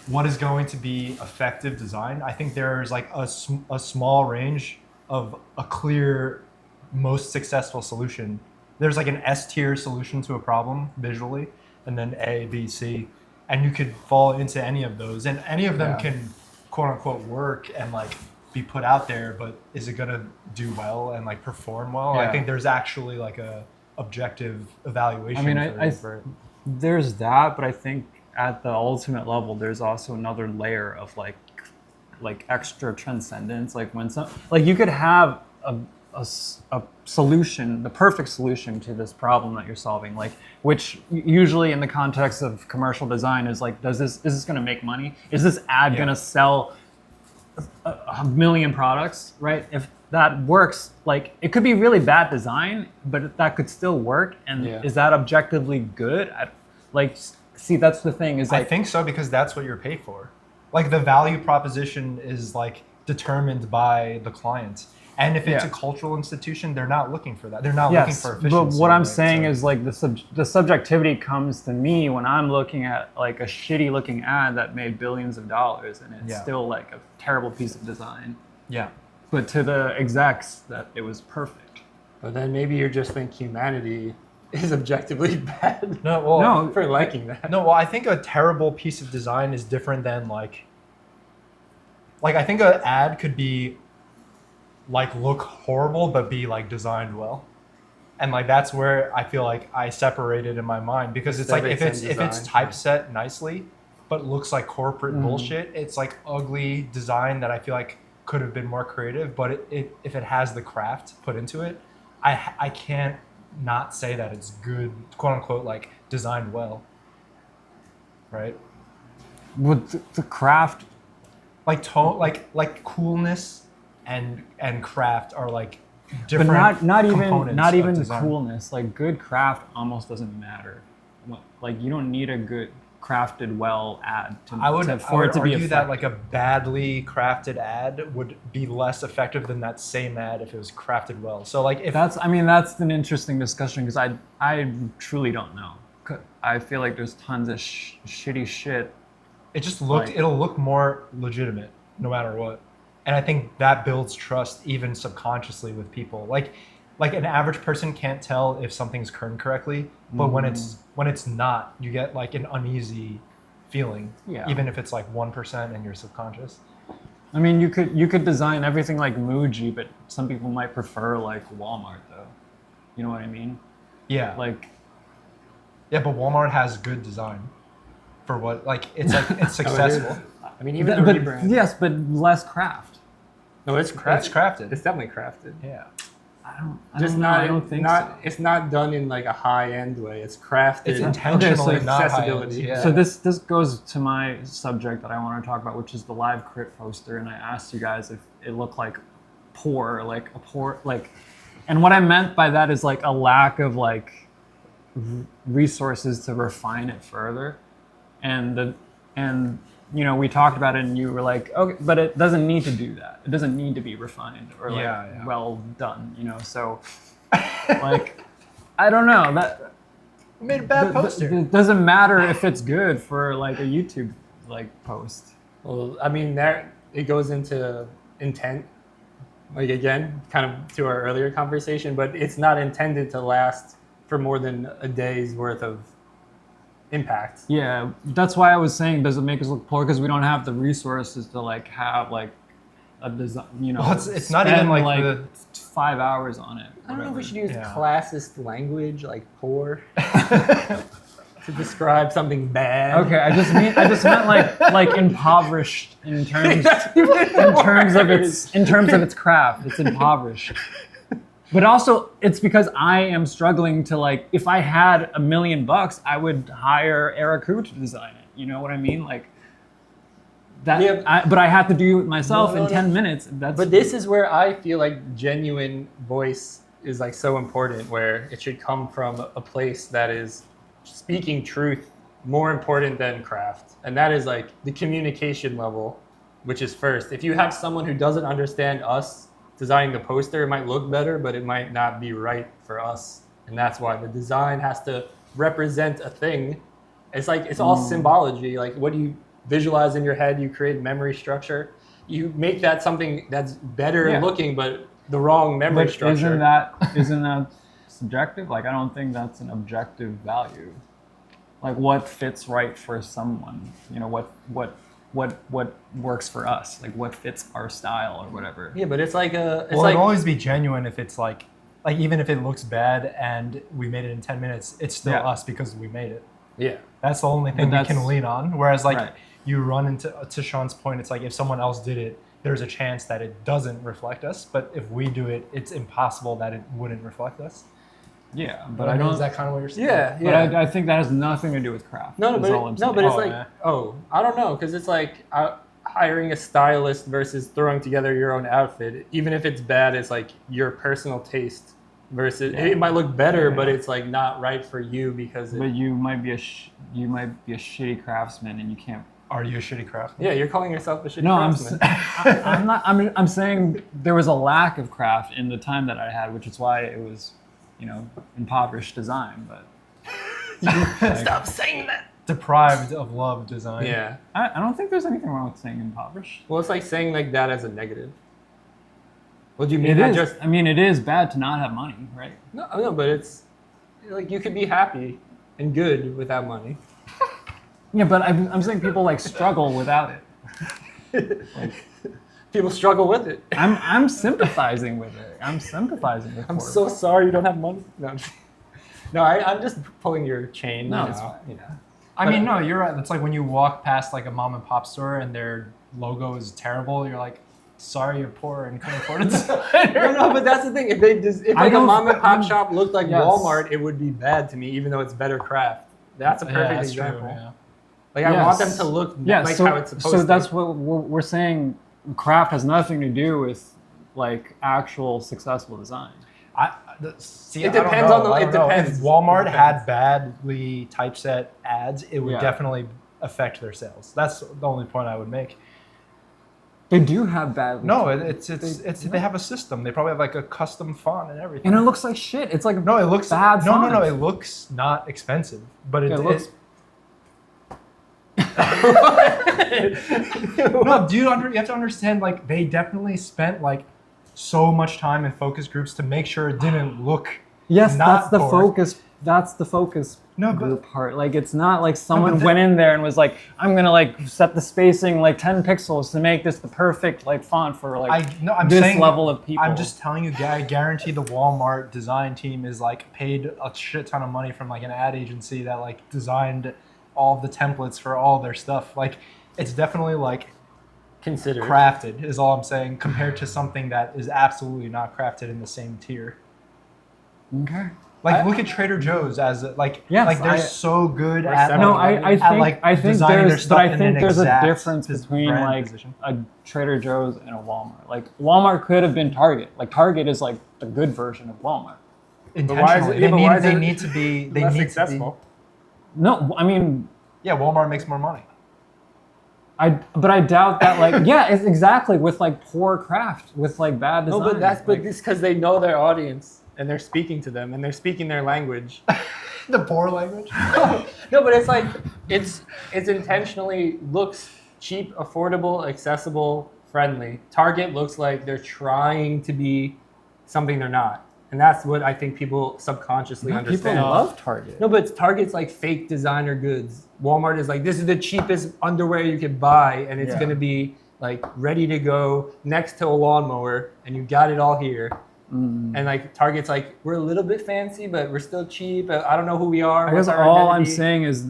what is going to be effective design, I think there's like a small range of a clear most successful solution. There's like an S tier solution to a problem visually, and then A, B, C, and you could fall into any of those, and any of them can quote unquote work and like be put out there, but is it gonna do well and like perform well? Yeah. I think there's actually like a objective evaluation. I mean, for it. there's that, but I think at the ultimate level, there's also another layer of like extra transcendence. Like when you could have a solution, the perfect solution to this problem that you're solving, like which usually in the context of commercial design is like, is this going to make money? Is this ad going to sell a million products, right? If that works, like it could be really bad design, but that could still work. And is that objectively good? See, that's the thing is like, I think so, because that's what you're paid for. Like the value proposition is like determined by the client. And if it's a cultural institution, they're not looking for that. They're not looking for efficiency. But what I'm saying is like the subjectivity comes to me when I'm looking at like a shitty looking ad that made billions of dollars and it's still like a terrible piece of design. Yeah. But to the execs, that it was perfect. But then maybe you just think humanity is objectively bad. No, for liking that. No, well, I think a terrible piece of design is different than like I think an ad could be like look horrible but be like designed well, and like that's where I feel like I separate it in my mind, because it's like if it's typeset nicely but looks like corporate bullshit, it's like ugly design that I feel like could have been more creative, but if it has the craft put into it, I can't not say that it's good, quote unquote, like designed well, right? With the craft, Like tone, like coolness and craft are like but different not even components of the design. coolness. Like good craft almost doesn't matter. Like you don't need a good crafted well ad to, I would for it to be argue effective. that like a badly crafted ad would be less effective than that same ad if it was crafted well. So like if That's an interesting discussion because I truly don't know. I feel like there's tons of shitty shit. it just looked, like- it'll look more legitimate no matter what. And I think that builds trust even subconsciously with people. Like an average person can't tell if something's kerned correctly, but when it's not, you get like an uneasy feeling. Yeah. Even if it's like 1% and you're subconscious. I mean, you could design everything like Muji, but some people might prefer like Walmart though. You know what I mean? Yeah. Like Yeah, but Walmart has good design for what it's successful. I mean, even the but rebrand. yes, but less craft. No, it's crafted. It's crafted. It's definitely crafted. Yeah. Just don't know, not. I don't think not. so. It's not done in like a high end way. It's crafted. It's intentionally so not accessibility. high-end. Yeah. So this goes to my subject that I want to talk about, which is the live crit poster, and I asked you guys if it looked like poor, and what I meant by that is like a lack of like resources to refine it further, and you know we talked about it, and you were like, okay, but it doesn't need to do that. It doesn't need to be refined or like Yeah. well done, you know. So like I don't know that. We made a bad poster. It doesn't matter if it's good for like a YouTube like post. Well, I mean, there it goes into intent. Like again, kind of to our earlier conversation, but it's not intended to last for more than a day's worth of impact. Yeah, that's why I was saying, does it make us look poor because we don't have the resources to like have like a design, you know? Well, it's not even spend, like the- 5 hours on it. I don't know if we whatever. should use Yeah. classist language like poor to describe something bad. Okay, I just meant like impoverished in terms of its craft. It's impoverished. But also, it's because I am struggling to like. If I had $1 million, I would hire Eric Hu to design it. You know what I mean? Like that. Yeah. But I had to do it myself No, in 10 minutes. That's. But this is where I feel like genuine voice is like so important, where it should come from a place that is speaking truth more important than craft. And that is like the communication level, which is first. If you have someone who doesn't understand us designing the poster, it might look better, but it might not be right for us. And that's why the design has to represent a thing. It's like, it's all symbology. Like, what do you visualize in your head? You create memory structure. You make that something that's better Yeah. looking, but the wrong memory But structure. isn't that subjective? Like I don't think that's an objective value. Like what fits right for someone? You know, what works for us? Like what fits our style or whatever. Yeah, but it's like a, it's Well, like, it'll always be genuine if it's like even if it looks bad and we made it in 10 minutes, it's still Yeah. us because we made it. yeah. That's the only thing we that's- can lean on. Whereas like Right. you run into, to Sean's point, it's like if someone else did it, there's a chance that it doesn't reflect us. But if we do it, it's impossible that it wouldn't reflect us. Yeah, but I don't. Is that kind of what you're saying? Yeah, But yeah. I think that has nothing to do with craft. No, is but all I'm no, but saying. it's Oh, like, yeah. I don't know, because it's like hiring a stylist versus throwing together your own outfit. Even if it's bad, it's like your personal taste versus it might look better, but it's like not right for you because But you might be a shitty craftsman and you can't. Are you a shitty craftsman? yeah, you're calling yourself a shitty No, craftsman. I'm not. I'm saying there was a lack of craft in the time that I had, which is why it was, you know, impoverished design. But Stop saying that. Deprived of love design. Yeah. I don't think there's anything wrong with saying impoverished. Well, it's like saying like that as a negative. Well, do you mean It that is. just I mean, it is bad to not have money, right? no, but it's like you could be happy and good without money. Yeah, but I'm saying people like struggle without it. People struggle with it. I'm sympathizing with it. I'm sympathizing with. I'm poor so people. sorry you don't have money. No, no, I'm just pulling your chain. No, you it's know, fine. you know. I mean, no, you're right. It's like when you walk past like a mom and pop store and their logo is terrible. You're like, sorry, you're poor and couldn't afford it. No, but that's the thing. If I like a don't- mom and pop shop looked like Yes. Walmart, it would be bad to me, even though it's better craft. That's a perfect Yeah, that's true. example. Yeah. Like I want them Yes. to look Yeah, like so, how it's supposed to. so that's what we're saying. Craft has nothing to do with like actual successful design. See, It I don't depends know. on the- I it don't know. depends. If Walmart It had depends. badly typeset ads, it would Yeah. definitely affect their sales. That's the only point I would make. They do have bad. No, they have a system. They probably have like a custom font and everything. and it looks like shit. It's like no, it looks bad. no, font. It looks not expensive, but It looks. no, dude. You have to understand. Like they definitely spent like so much time in focus groups to make sure it didn't look. Yes, not that's the poor. focus. That's the focus No, but- group part. Like it's not like someone but went in there and was like, I'm gonna like set the spacing like 10 pixels to make this the perfect like font for like I'm this saying, level of people. I'm just telling you, I guarantee the Walmart design team is like paid a shit ton of money from like an ad agency that like designed all of the templates for all their stuff. Like it's definitely like Consider. crafted is all I'm saying compared to something that is absolutely not crafted in the same tier. Okay. Like look at Trader Joe's as like Yes, like they're I- so good We're at seven. No, like, I at, think like, I think designing their there's stuff but I in think an there's a exact difference between brand like position. a Trader Joe's and a Walmart. Like Walmart could have been Target. Like Target is like the good version of Walmart. Intentionally, yeah, but why is they it need to be they less need successful? to be. No, I mean Yeah, Walmart makes more money. but I doubt that like yeah, it's exactly with like poor craft, with like bad design. No, but like, it's because they know their audience and they're speaking to them and they're speaking their language. The poor language. No, but it's like it's intentionally looks cheap, affordable, accessible, friendly. Target looks like they're trying to be something they're not, and that's what I think people subconsciously people understand. love Target. No, but Target's like fake designer goods. Walmart is like, this is the cheapest underwear you could buy, and it's Yeah. gonna be like ready to go next to a lawnmower, and you got it all here. And like Target's like, we're a little bit fancy, but we're still cheap. I don't know who we are. I guess what's our all I'm identity. saying is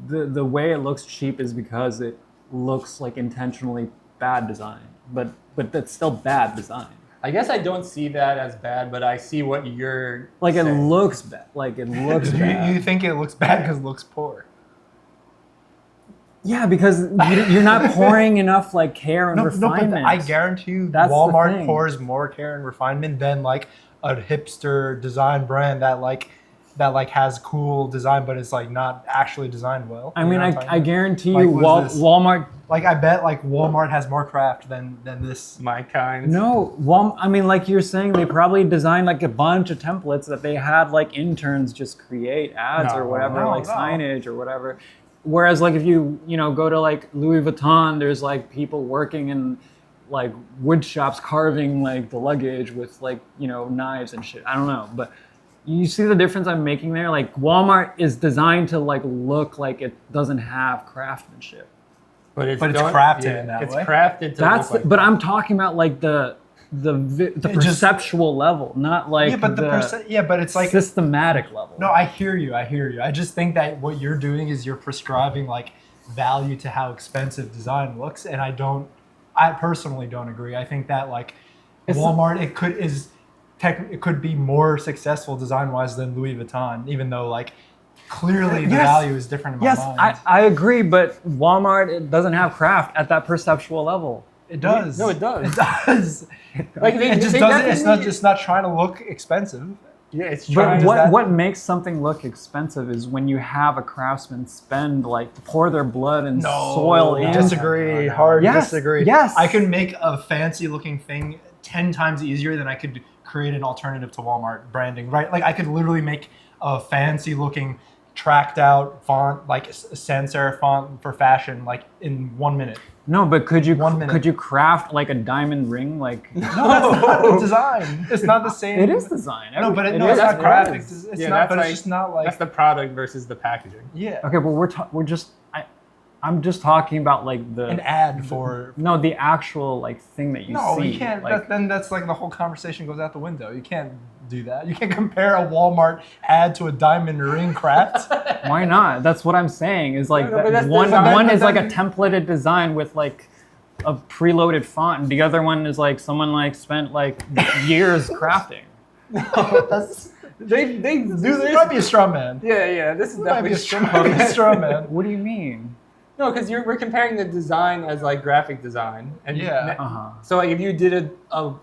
the way it looks cheap is because it looks like intentionally bad design. But that's still bad design. I guess I don't see that as bad, but I see what you're Like it saying. looks bad. Like it looks bad. You think it looks bad because it looks poor? Yeah, because you're not pouring enough like care and No, but refinement. I guarantee you, That's the Walmart thing. pours more care and refinement than like a hipster design brand that has cool design, but it's like not actually designed well. I You mean, know what I'm talking I about? guarantee Like, you, what is this? Walmart. Like I bet like Walmart has more craft than this. My kind. No, I mean, like you're saying, they probably designed like a bunch of templates that they had like interns just create ads or whatever, no, like no. signage or whatever. Whereas, like if you go to like Louis Vuitton, there's like people working in like wood shops carving like the luggage with like knives and shit. I don't know, but you see the difference I'm making there. Like Walmart is designed to like look like it doesn't have craftsmanship. But it's crafted in that it's way. crafted to That's look like but I'm talking about like the just- perceptual level, not like Yeah, but but it's like systematic level. no, I hear you. I just think that what you're doing is you're prescribing like value to how expensive design looks, and I personally don't agree. I think that like It's- Walmart, it could be more successful design wise than Louis Vuitton, even though like clearly the Yes. value is different in my Yes, mind. I agree, but Walmart it doesn't have craft at that perceptual level. It does. No, it does. It does. Like It just they doesn't. definitely- It's not trying to look expensive. Yeah, it's But trying. does that- what makes something look expensive is when you have a craftsman spend like pour their blood and soil in. Disagree. Hard Yes, disagree. yes. I can make a fancy looking thing 10 times easier than I could create an alternative to Walmart branding, right? Like I could literally make a fancy looking tracked out font, like sans serif font for fashion, like in 1 minute. No, but could you 1 minute. could you craft like a diamond ring? Like No, that's not the design. It's not the same. it is design. No, but It no, is. it's not That's graphic. gross. It's Yeah, not. that's But like- it's just not like. That's the product versus the packaging. Yeah. Okay, but we're just I'm just talking about like An the ad for. no the actual like thing that you No, see. you can't. Like, Then that's like the whole conversation goes out the window. You can't do that. You can't compare a Walmart ad to a diamond ring craft. why not? That's what I'm saying. Is like No, but that's one design, is but like a then- templated design with like a preloaded font, and the other one is like someone like spent like years crafting. They do This this. might be a straw man. Yeah. This is This might definitely be a straw man. What do you mean? No, because we're comparing the design as like graphic design, and Yeah. Uh huh. so like if you did a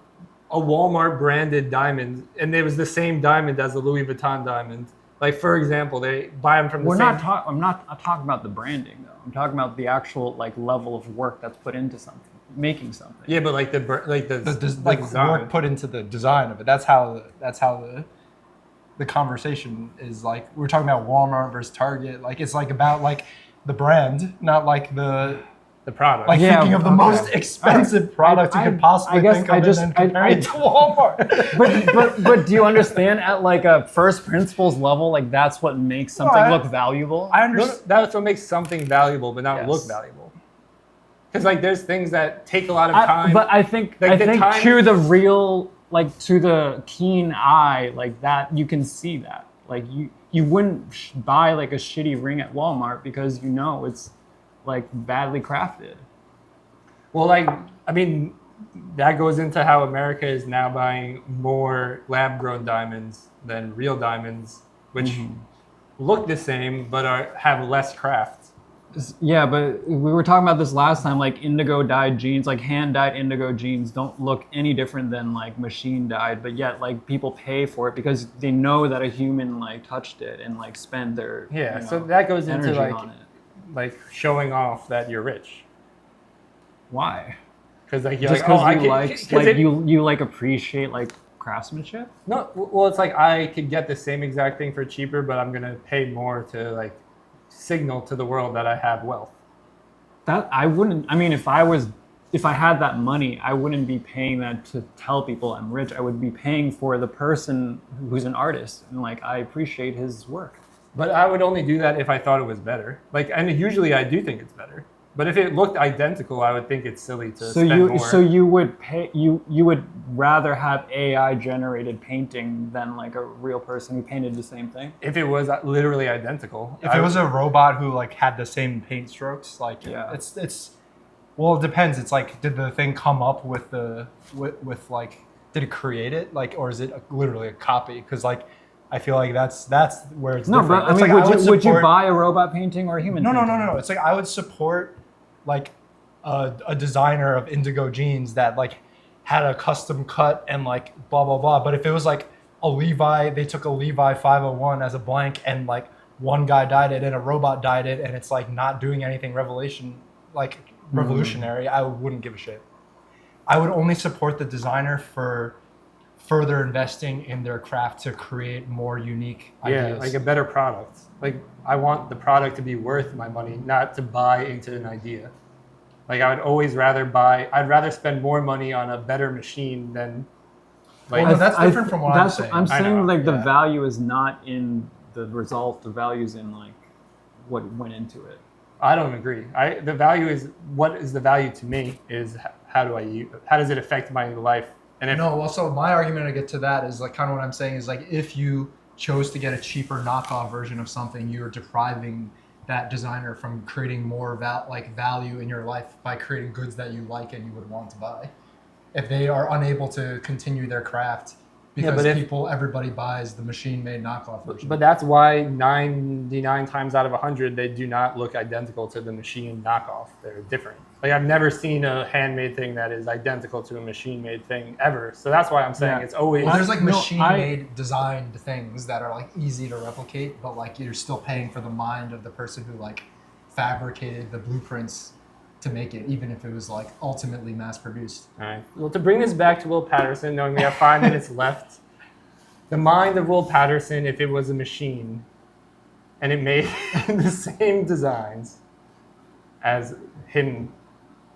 a Walmart branded diamond, and it was the same diamond as the Louis Vuitton diamond. Like for example, they buy them from the same. I'm not talking about the branding though. I'm talking about the actual like level of work that's put into something, making something. Yeah, but like the design. work put into the design of it. That's how the conversation is. Like we're talking about Walmart versus Target. Like it's like about like the brand, not like the product. like Yeah, thinking of the okay. most expensive product you could possibly think of, and then comparing it to Walmart. But do you understand at like a first principles level, like that's what makes something look valuable? I No, understand. that's what makes something valuable, but not Yes. look valuable. Because like there's things that take a lot of time. But I think Like, the time- to the real, like to the keen eye, like that you can see that. Like you wouldn't buy like a shitty ring at Walmart because you know it's like badly crafted. Well, like, I mean, that goes into how America is now buying more lab-grown diamonds than real diamonds, which look the same but have less craft. Yeah, but we were talking about this last time. Like indigo dyed jeans, like hand dyed indigo jeans, don't look any different than like machine dyed. But yet, like people pay for it because they know that a human like touched it and like spent their Yeah, you so know, that goes into energy on it. like showing off that you're rich. Why? Because like you're Just like, oh, because I you can, like 'cause it- you like appreciate like craftsmanship? No, well, it's like I could get the same exact thing for cheaper, but I'm gonna pay more to like signal to the world that I have wealth. That I wouldn't. I mean, if I had that money, I wouldn't be paying that to tell people I'm rich. I would be paying for the person who's an artist and like I appreciate his work. But I would only do that if I thought it was better. Like, and usually I do think it's better. But if it looked identical, I would think it's silly to spend more. You would pay you would rather have AI generated painting than like a real person who painted the same thing? If it was literally identical. If it was a robot who like had the same paint strokes, like Yeah. it's well, it depends. It's like, did the thing come up with the with like, did it create it, like, or is it literally a copy? Because like, I feel like that's where it's No, different. but I It's mean, like, would you support- buy a robot painting or a human? No. painting? It's like I would support like a designer of indigo jeans that like had a custom cut and like blah blah blah. But if it was like a Levi, they took a Levi 501 as a blank and like one guy dyed it and a robot dyed it and it's like not doing anything revolutionary, I wouldn't give a shit. I would only support the designer for further investing in their craft to create more unique yeah, ideas. like a better product. Like, I want the product to be worth my money, not to buy into an idea. Like, I would always rather I'd rather spend more money on a better machine than like. Well, no, that's different from what I'm that's- saying. I'm I saying know, like the yeah. value is not in the result. The value is in like what went into it. I don't agree. The value is, what is the value to me is how does it affect my life? And if No, also my argument to get to that is like kind of what I'm saying is like if you chose to get a cheaper knockoff version of something, you're depriving that designer from creating more value in your life by creating goods that you like and you would want to buy. If they are unable to continue their craft because but everybody buys the machine-made knockoff version. But that's why 99 times out of 100, they do not look identical to the machine knockoff. They're different. Like, I've never seen a handmade thing that is identical to a machine-made thing ever. So that's why I'm saying Yeah. it's always. Well, there's like No, machine-made designed things that are like easy to replicate, but like you're still paying for the mind of the person who like fabricated the blueprints to make it, even if it was like ultimately mass-produced. All right. Well, to bring this back to Will Patterson, knowing we have 5 minutes left, the mind of Will Patterson, if it was a machine, and it made the same designs as him,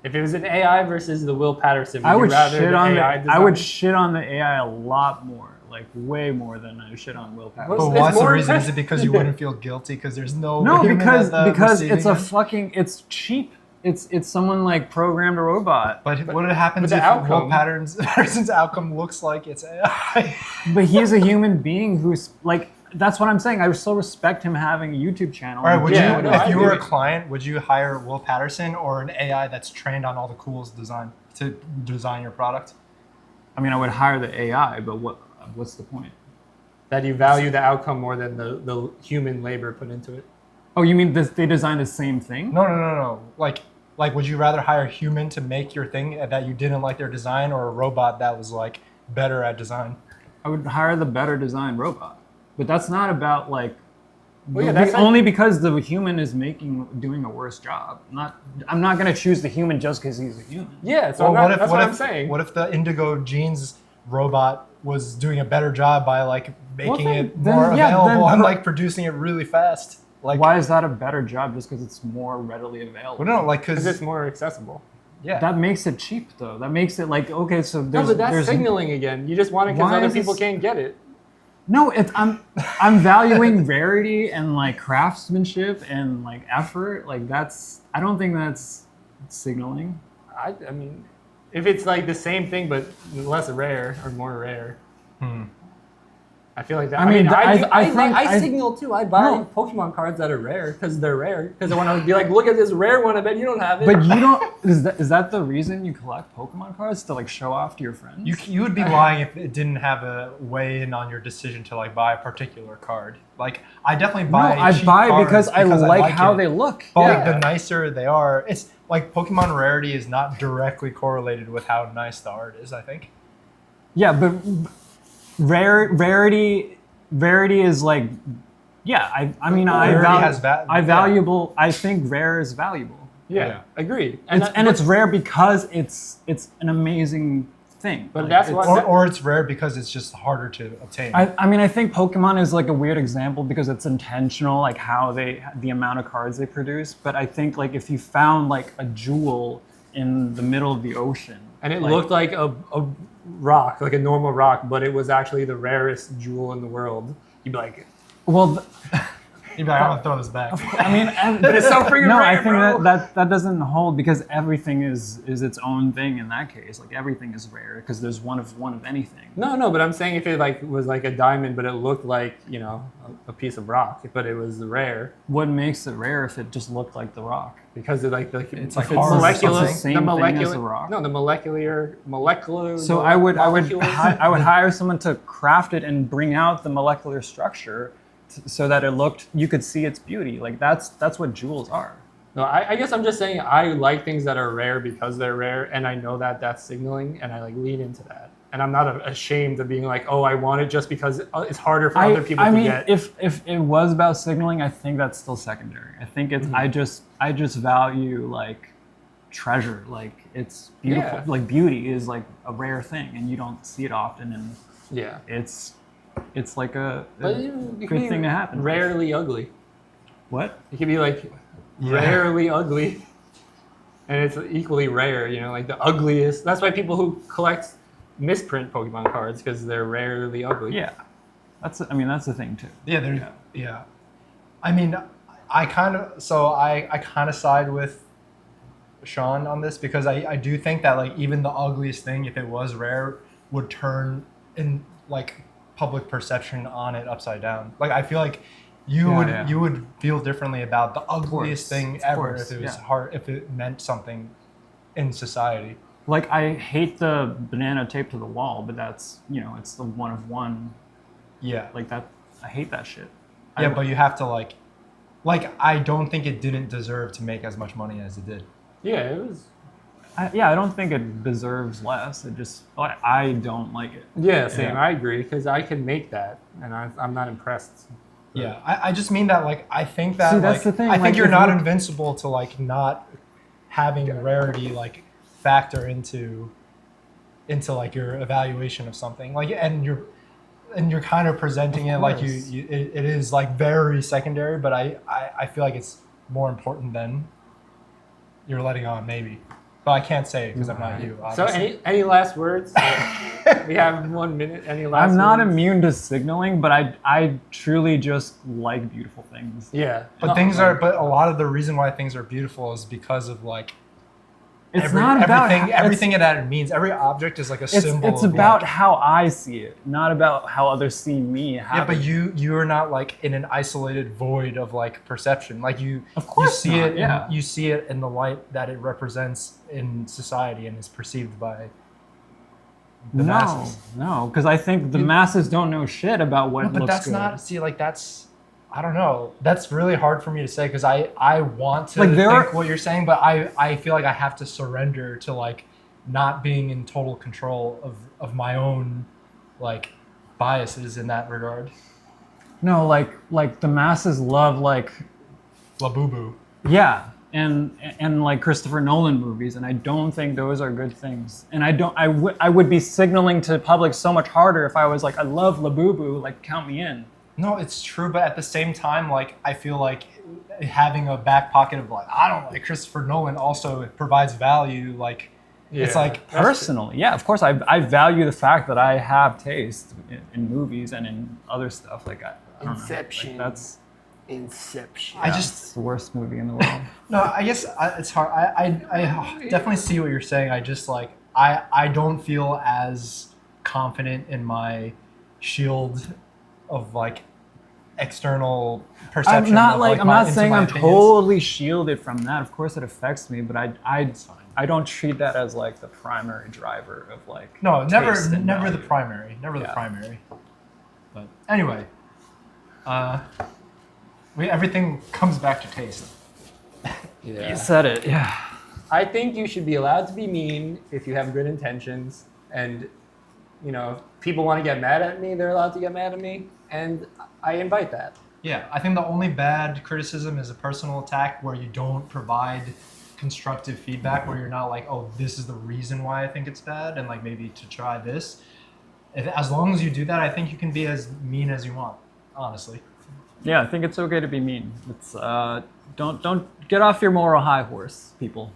if it was an AI versus the Will Patterson, I would you rather shit the on AI I design? would shit on the AI a lot more, like way more than I shit on Will Patterson. Well, But it's what's the more reason? Is it impressive. because you wouldn't feel guilty because there's no No, human because at the because it's receiving a end? fucking it's cheap. It's someone like programmed a robot. But what happens the if outcome- Will Patterson's outcome looks like it's AI? But he's a human being who's like, that's what I'm saying. I still respect him having a YouTube channel. All right, would Yeah, you, no, I if you were a agree. client, would you hire Will Patterson or an AI that's trained on all the coolest design to design your product? I mean, I would hire the AI, but what's the point? That you value the outcome more than the human labor put into it. Oh, you mean they designed the same thing? No. Like, would you rather hire a human to make your thing that you didn't like their design, or a robot that was like better at design. I would hire the better designed robot, but that's not about like. Well, yeah, that's only because the human is doing a worse job. I'm not gonna choose the human just because he's a human. Yeah, so that's what I'm saying. What if the Indigo Jeans robot was doing a better job by like making it more available and like producing it really fast? Like, why is that a better job just because it's more readily available? well, no, like Because it's more accessible. yeah, That makes it cheap though. That makes it like, okay, so No, there's but that's there's signaling again. You just want it because Why other is people this- can't get it. No, I'm valuing rarity and like craftsmanship and like effort. Like I don't think that's signaling. I mean, if it's like the same thing but less rare or more rare, I feel like that. I mean, I think I signal too. I buy Pokemon cards that are rare because they're rare. Because I want to be like, look at this rare one. I bet you don't have it. But you don't. Is that the reason you collect Pokemon cards, to like show off to your friends? you would be lying if it didn't have a weigh in on your decision to like buy a particular card. Like I definitely buy. No, I cheap buy cards because I like how it. they look. But Yeah. like the nicer they are, it's like Pokemon rarity is not directly correlated with how nice the art is. I think. Yeah, but rarity is like, yeah. I mean, Rarity has I think rare is valuable. yeah, agreed. And it's rare because it's an amazing thing. But Like, that's it's- what- Or it's rare because it's just harder to obtain. I mean, I think Pokemon is like a weird example because it's intentional, like the amount of cards they produce. But I think like if you found like a jewel in the middle of the ocean, and it like, looked like a rock, like a normal rock, but it was actually the rarest jewel in the world. You'd be like, well, You'd be like, I'm gonna throw this back. I mean, but it's so freaking no, rare, I think bro. that doesn't hold because everything is its own thing in that case. Like everything is rare because there's one of anything. No, but I'm saying if it like was like a diamond, but it looked like a piece of rock, but it was rare What makes it rare if it just looked like the rock? because it like It's like If it's hard or molecular, the same thing as the rock. No, the molecular. So I would molecules. hire someone to craft it and bring out the molecular structure so that you could see its beauty. Like that's what jewels are. No, I guess I'm just saying I like things that are rare because they're rare, and I know that that's signaling, and I like lean into that. And I'm not ashamed of being like, oh, I want it just because it's harder for other people I to mean, get. if it was about signaling, I think that's still secondary. I think it's I just value like treasure. Like it's beautiful. Yeah. Like beauty is like a rare thing, and you don't see it often, and Yeah, it's like a but good thing to happen. Rarely ugly. What? It could be like rarely ugly, and it's equally rare. Like the ugliest. That's why people who collect misprint Pokemon cards because they're rarely ugly. Yeah, that's the thing too. Yeah. I mean, I kind of side with Sean on this because I do think that like even the ugliest thing, if it was rare, would turn in like public perception on it upside down. Like I feel like you would feel differently about the ugliest thing ever if it was hard, if it meant something in society. Like I hate the banana taped to the wall, but that's it's the one of one. Yeah. Like that, I hate that shit. Yeah, but you have to like I don't think it didn't deserve to make as much money as it did. Yeah, it was. I don't think it deserves less. It just I don't like it. Yeah, same. Yeah. I agree because I can make that, and I'm not impressed. Yeah, I just mean that like I think that See, that's like, the thing, I think like, you're if not you- invincible to like not having rarity like factor into like your evaluation of something like and you're kind of presenting it like course. it is like very secondary, but I feel like it's more important than you're letting on maybe, but I can't say it because I'm not you. So Obviously. any last words? We have 1 minute. Any last? I'm not words? immune to signaling, but I truly just like beautiful things. Yeah, But but a lot of the reason why things are beautiful is because of like It's not about everything that it means. Every object is like a symbol. It's of about like, how I see it, not about how others see me. yeah, but you are not like in an isolated void of like perception. Like you, Of course you see not, it. yeah. You see it in the light that it represents in society and is perceived by the masses. No, because I think the masses don't know shit about what No, but looks that's good. not. See, like that's. I don't know. That's really hard for me to say because I want to Like, there think are- what you're saying, but I feel like I have to surrender to like not being in total control of my own like biases in that regard. No, like the masses love like La boo boo. yeah, and like Christopher Nolan movies, and I don't think those are good things. And I would be signaling to public so much harder if I was like, I love Labubu, like count me in. No, it's true, but at the same time, like I feel like having a back pocket of like I don't like Christopher Nolan also provides value. Like it's Yeah. like Personally, yeah, of course, I value the fact that I have taste in movies and in other stuff. Like I don't Inception. know, like, that's Inception. I it's just the worst movie in the world. no. I guess it's hard. I definitely see what you're saying. I just like I don't feel as confident in my shield of like external perception. I'm not of, like I'm my- not into saying my I'm opinions. totally shielded from that. Of course, it affects me, but I don't treat that as like the primary driver of like. No, never taste and the value. primary. Never the Yeah. primary. But anyway, everything comes back to taste. Yeah. You said it. Yeah. I think you should be allowed to be mean if you have good intentions, and you know, if people want to get mad at me, they're allowed to get mad at me, and I invite that. Yeah, I think the only bad criticism is a personal attack where you don't provide constructive feedback, where you're not like, oh, this is the reason why I think it's bad, and like maybe to try this. As long as you do that, I think you can be as mean as you want, honestly. Yeah, I think it's okay to be mean. It's don't get off your moral high horse, people.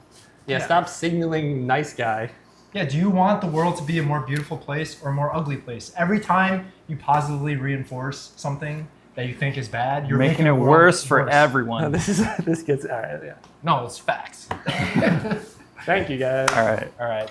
Yeah, Yeah. stop signaling nice guy. Yeah, do you want the world to be a more beautiful place or a more ugly place? Every time you positively reinforce something that you think is bad, you're Making it the world worse for worse. everyone. This gets all right. Yeah. No, it's facts. Thank you guys. All right. All right.